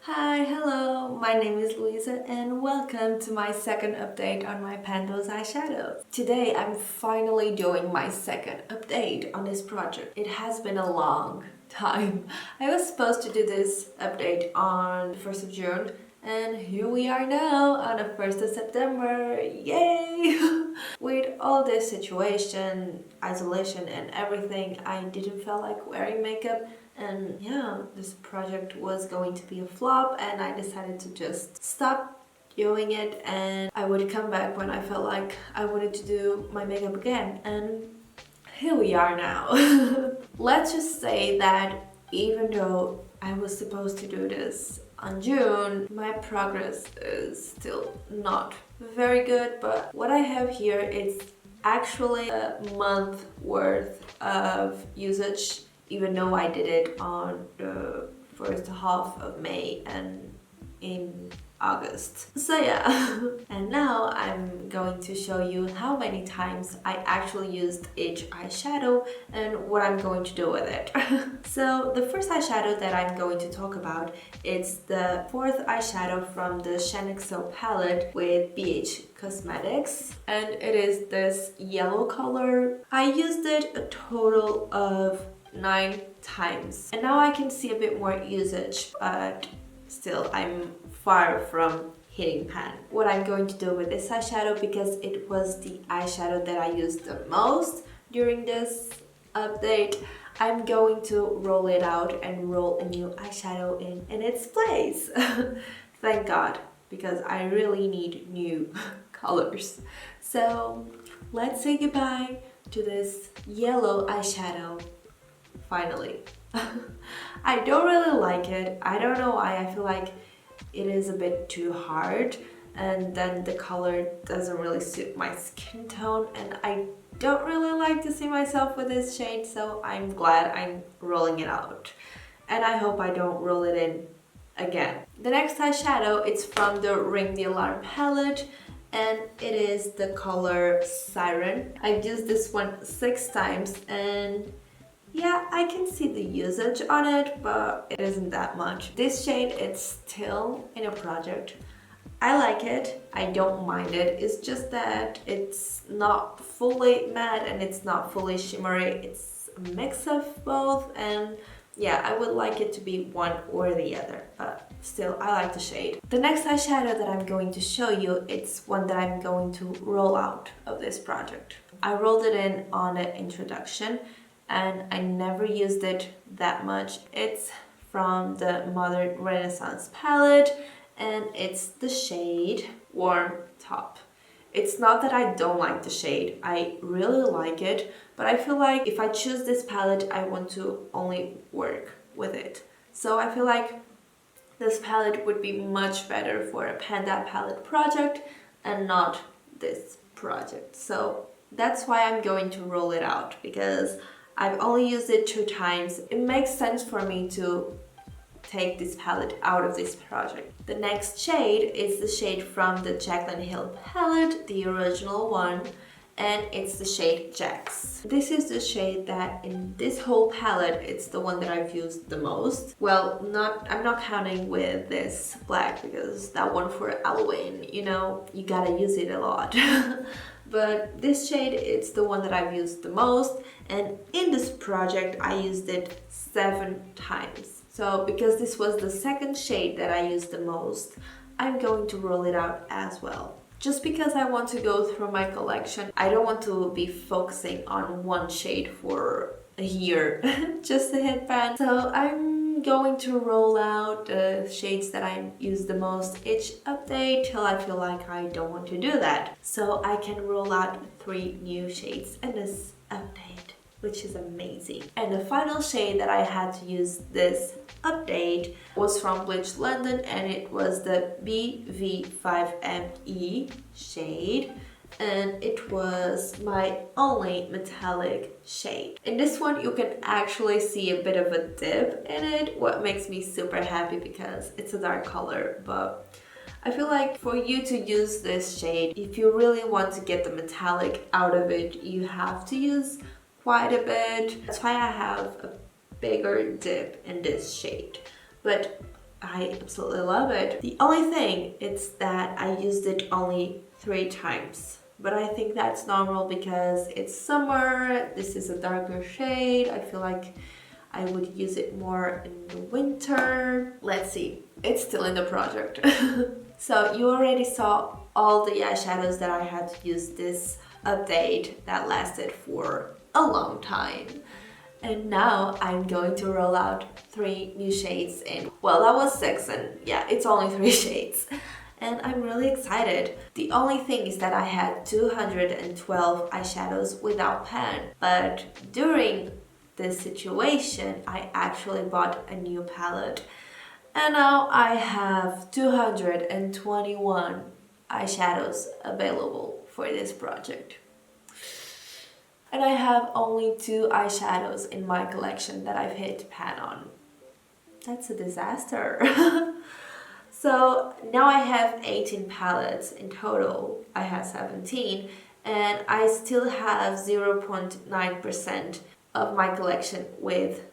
Hi, hello, my name is Luisa and welcome to my second update on my Those Eyeshadows. Today I'm finally doing my second update on this project. It has been a long time. I was supposed to do this update on the 1st of June and here we are now on the 1st of September. Yay! With all this situation, isolation and everything, I didn't feel like wearing makeup. And yeah, this project was going to be a flop and I decided to just stop doing it and I would come back when I felt like I wanted to do my makeup again. And here we are now. Let's just say that even though I was supposed to do this on June, my progress is still not very good, but what I have here is actually a month worth of usage, even though I did it on the first half of May and in August. So yeah, and now I'm going to show you how many times I actually used each eyeshadow and what I'm going to do with it. So the first eyeshadow that I'm going to talk about is the fourth eyeshadow from the Shaniqso palette with BH Cosmetics, and it is this yellow color. I used it a total of 9 times and now I can see a bit more usage, but still I'm far from hitting pan. What I'm going to do with this eyeshadow, because it was the eyeshadow that I used the most during this update, I'm going to roll it out and roll a new eyeshadow in its place. Thank God, because I really need new colors. So let's say goodbye to this yellow eyeshadow. Finally. I don't really like it. I don't know why. I feel like it is a bit too hard and then the color doesn't really suit my skin tone and I don't really like to see myself with this shade, so I'm glad I'm rolling it out. And I hope I don't roll it in again. The next eyeshadow, it's from the Ring the Alarm palette and it is the color Siren. I've used this one 6 times and yeah, I can see the usage on it, but it isn't that much. This shade, it's still in a project. I like it, I don't mind it. It's just that it's not fully matte and it's not fully shimmery. It's a mix of both and yeah, I would like it to be one or the other, but still, I like the shade. The next eyeshadow that I'm going to show you, it's one that I'm going to roll out of this project. I rolled it in on the introduction and I never used it that much. It's from the Modern Renaissance palette and it's the shade Warm Top. It's not that I don't like the shade, I really like it, but I feel like if I choose this palette, I want to only work with it. So I feel like this palette would be much better for a Panda palette project and not this project. So that's why I'm going to roll it out, because I've only used it 2 times. It makes sense for me to take this palette out of this project. The next shade is the shade from the Jaclyn Hill palette, the original one, and it's the shade Jax. This is the shade that in this whole palette, it's the one that I've used the most. Well, I'm not counting with this black, because that one for Halloween, you know, you gotta use it a lot. But this shade, it's the one that I've used the most, and in this project I used it 7 times. So because this was the second shade that I used the most, I'm going to roll it out as well. Just because I want to go through my collection, I don't want to be focusing on one shade for a year just to hit pan. So I'm going to roll out the shades that I use the most each update till I feel like I don't want to do that. So I can roll out 3 new shades in this update, which is amazing. And the final shade that I had to use this update was from Bleach London and it was the BV5ME shade. And it was my only metallic shade. In this one you can actually see a bit of a dip in it, what makes me super happy because it's a dark color, but I feel like for you to use this shade, if you really want to get the metallic out of it, you have to use quite a bit. That's why I have a bigger dip in this shade. But I absolutely love it. The only thing is that I used it only 3 times. But I think that's normal because it's summer, this is a darker shade. I feel like I would use it more in the winter. Let's see, it's still in the project. So you already saw all the eyeshadows that I had to use this update that lasted for a long time. And now I'm going to roll out 3 new shades in. Well, that was 6 and yeah, it's only 3 shades. And I'm really excited. The only thing is that I had 212 eyeshadows without pan. But during this situation, I actually bought a new palette. And now I have 221 eyeshadows available for this project. And I have only 2 eyeshadows in my collection that I've hit pan on. That's a disaster. So now I have 18 palettes in total. I have 17 and I still have 0.9% of my collection with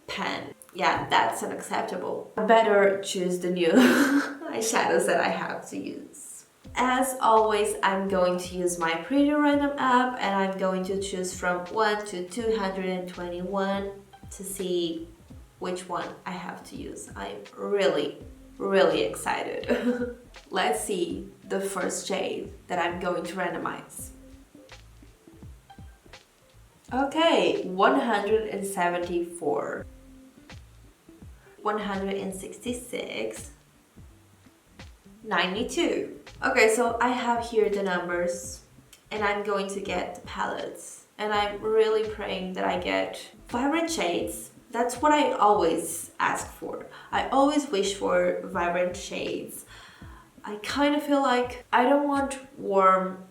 pan. Yeah, that's unacceptable. I better choose the new eyeshadows that I have to use. As always, I'm going to use my Pretty Random app and I'm going to choose from 1 to 221 to see which one I have to use. I'm really excited. Let's see the first shade that I'm going to randomize. Okay, 174, 166, 92. Okay, so I have here the numbers and I'm going to get the palettes. And I'm really praying that I get vibrant shades. That's what I always ask for. I always wish for vibrant shades. I kind of feel like I don't want warm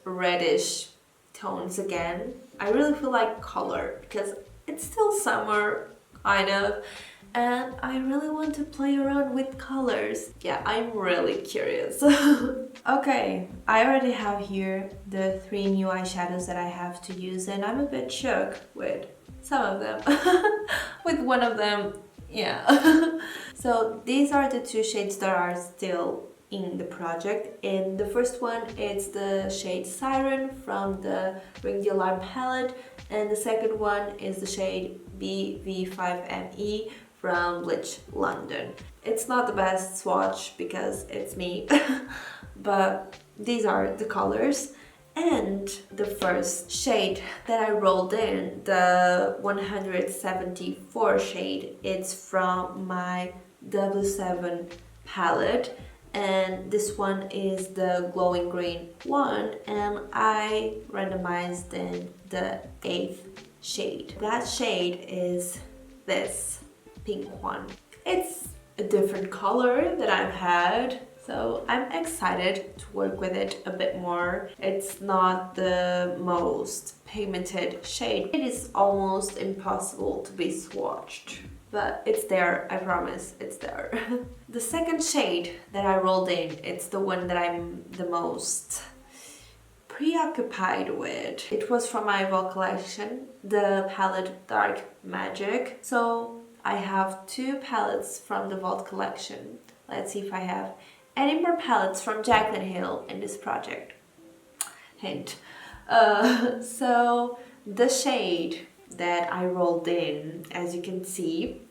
reddish tones again. I really feel like color because it's still summer, kind of, and I really want to play around with colors. Yeah, I'm really curious. Okay, I already have here the 3 new eyeshadows that I have to use and I'm a bit shook with some of them. With one of them, yeah. So these are the 2 shades that are still in the project. And the first one is the shade Siren from the Ring the Alarm palette. And the second one is the shade BV5ME from Bleach London. It's not the best swatch because it's me, but these are the colors. And the first shade that I rolled in, the 174 shade, it's from my W7 palette. And this one is the glowing green one. And I randomized in the 8th shade. That shade is this pink one. It's a different color that I've had. So I'm excited to work with it a bit more. It's not the most pigmented shade. It is almost impossible to be swatched, but it's there, I promise, it's there. The second shade that I rolled in, it's the one that I'm the most preoccupied with. It was from my Evolve collection, the palette Dark Magic. So I have 2 palettes from the Vault collection. Let's see if I have any more palettes from Jaclyn Hill in this project. Hint. So the shade that I rolled in, as you can see,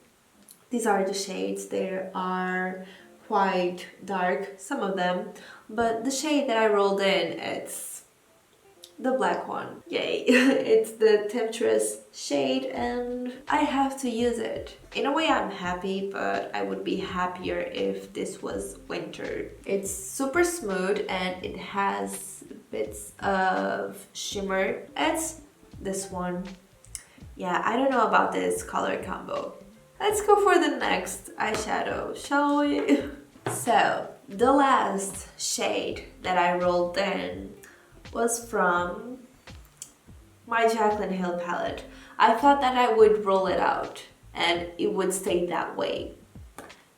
these are the shades. They are quite dark, some of them, but the shade that I rolled in, it's the black one. Yay! It's the Temptress shade and I have to use it. In a way I'm happy, but I would be happier if this was winter. It's super smooth and it has bits of shimmer. It's this one. Yeah, I don't know about this color combo. Let's go for the next eyeshadow, shall we? So, the last shade that I rolled in was from my Jaclyn Hill palette. I thought that I would roll it out and it would stay that way.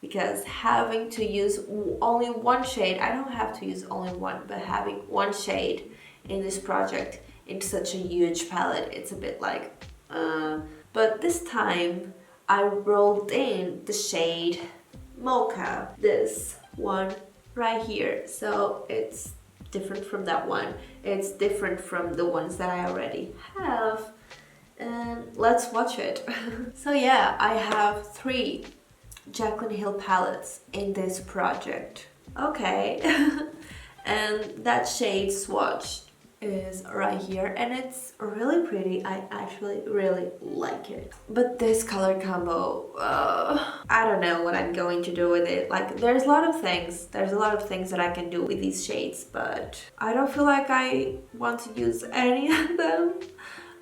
Because having to use only one shade, I don't have to use only one, but having one shade in this project in such a huge palette, it's a bit like, But this time I rolled in the shade mocha, this one right here. So it's different from that one. It's different from the ones that I already have. And let's watch it. So yeah, I have 3 Jaclyn Hill palettes in this project. Okay. And that shade swatch is right here, and it's really pretty. I actually really like it. But this color combo, I don't know what I'm going to do with it. Like, there's a lot of things that I can do with these shades, but I don't feel like I want to use any of them.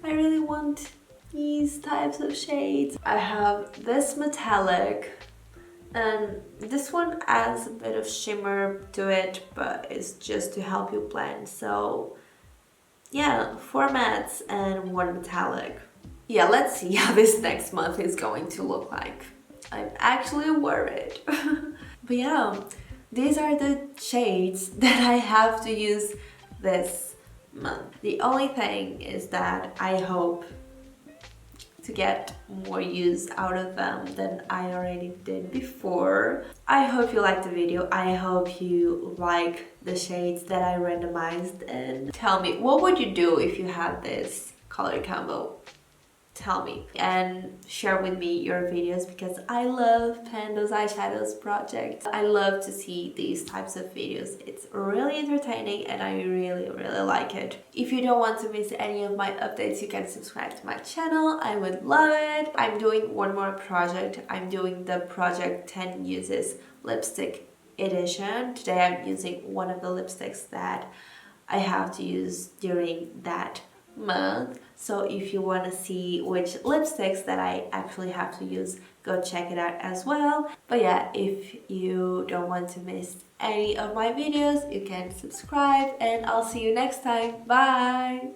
I really want these types of shades. I have this metallic, and this one adds a bit of shimmer to it, but it's just to help you blend. So yeah, 4 mattes and 1 metallic. Yeah, let's see how this next month is going to look like. I'm actually worried. But yeah, these are the shades that I have to use this month. The only thing is that I hope to get more use out of them than I already did before. I hope you liked the video. I hope you like the shades that I randomized, and tell me, what would you do if you had this color combo? Tell me and share with me your videos, because I love Those Eyeshadows project. I love to see these types of videos. It's really entertaining and I really like it. If you don't want to miss any of my updates, you can subscribe to my channel. I would love it. I'm doing one more project. I'm doing the project 10 uses lipstick edition. Today I'm using one of the lipsticks that I have to use during that month. So if you want to see which lipsticks that I actually have to use, go check it out as well. But yeah, if you don't want to miss any of my videos, you can subscribe, and I'll see you next time. Bye!